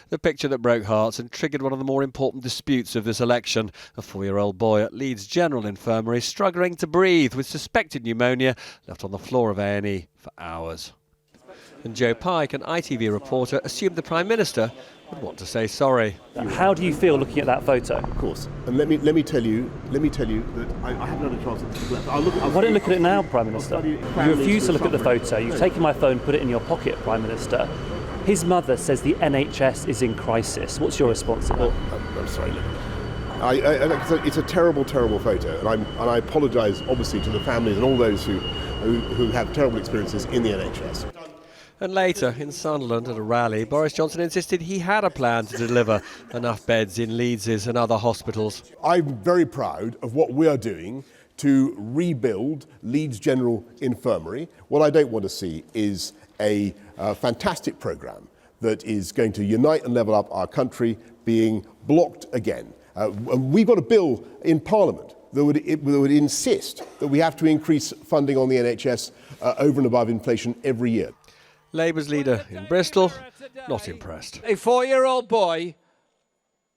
The picture that broke hearts and triggered one of the more important disputes of this election. A 4-year-old boy at Leeds General Infirmary struggling to breathe with suspected pneumonia, left on the floor of A&E for hours. And Joe Pike, an ITV reporter, assumed the Prime Minister would want to say sorry. How do you feel looking at that photo? Of course, and let me tell you that I haven't had a chance to look. Why don't look at it now, Prime Minister? You refuse to look at the photo. You've taken my phone, put it in your pocket, Prime Minister. His mother says the NHS is in crisis. What's your response to that? I'm sorry. Look, it's a terrible, terrible photo, and I apologise obviously to the families and all those who have terrible experiences in the NHS. And later, in Sunderland at a rally, Boris Johnson insisted he had a plan to deliver enough beds in Leeds's and other hospitals. I'm very proud of what we are doing to rebuild Leeds General Infirmary. What I don't want to see is a fantastic programme that is going to unite and level up our country being blocked again. We've got a bill in Parliament that would insist that we have to increase funding on the NHS over and above inflation every year. Labour's leader in Bristol, not impressed. A 4-year-old boy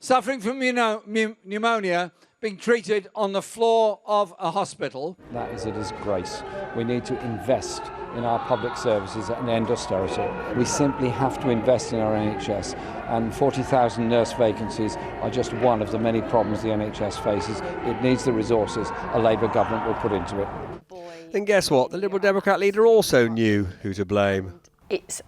suffering from pneumonia being treated on the floor of a hospital. That is a disgrace. We need to invest in our public services and end austerity. We simply have to invest in our NHS, and 40,000 nurse vacancies are just one of the many problems the NHS faces. It needs the resources a Labour government will put into it. And guess what? The Liberal Democrat leader also knew who to blame. It's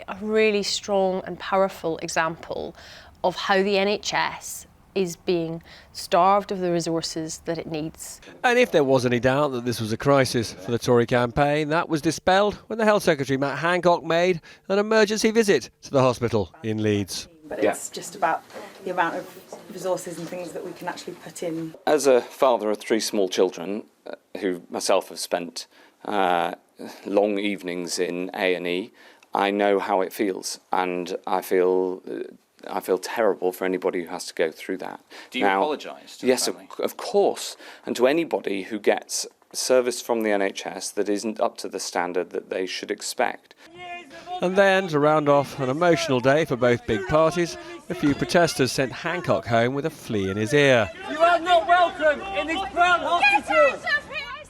a really strong and powerful example of how the NHS is being starved of the resources that it needs. And if there was any doubt that this was a crisis for the Tory campaign, that was dispelled when the Health Secretary, Matt Hancock, made an emergency visit to the hospital in Leeds. But it's just about the amount of resources and things that we can actually put in. As a father of 3 small children, who myself have spent long evenings in A&E, I know how it feels, and I feel terrible for anybody who has to go through that. Do you apologise to the family? Yes, of course. And to anybody who gets service from the NHS that isn't up to the standard that they should expect. And then, to round off an emotional day for both big parties, a few protesters sent Hancock home with a flea in his ear. You are not welcome in this brown hospital!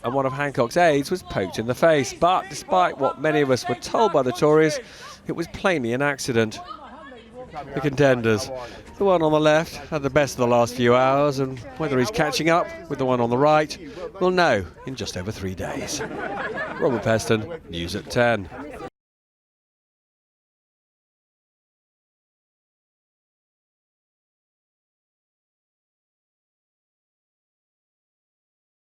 And one of Hancock's aides was poked in the face. But despite what many of us were told by the Tories, it was plainly an accident. The contenders, the one on the left, had the best of the last few hours, and whether he's catching up with the one on the right, we'll know in just over 3 days. Robert Peston, News at 10.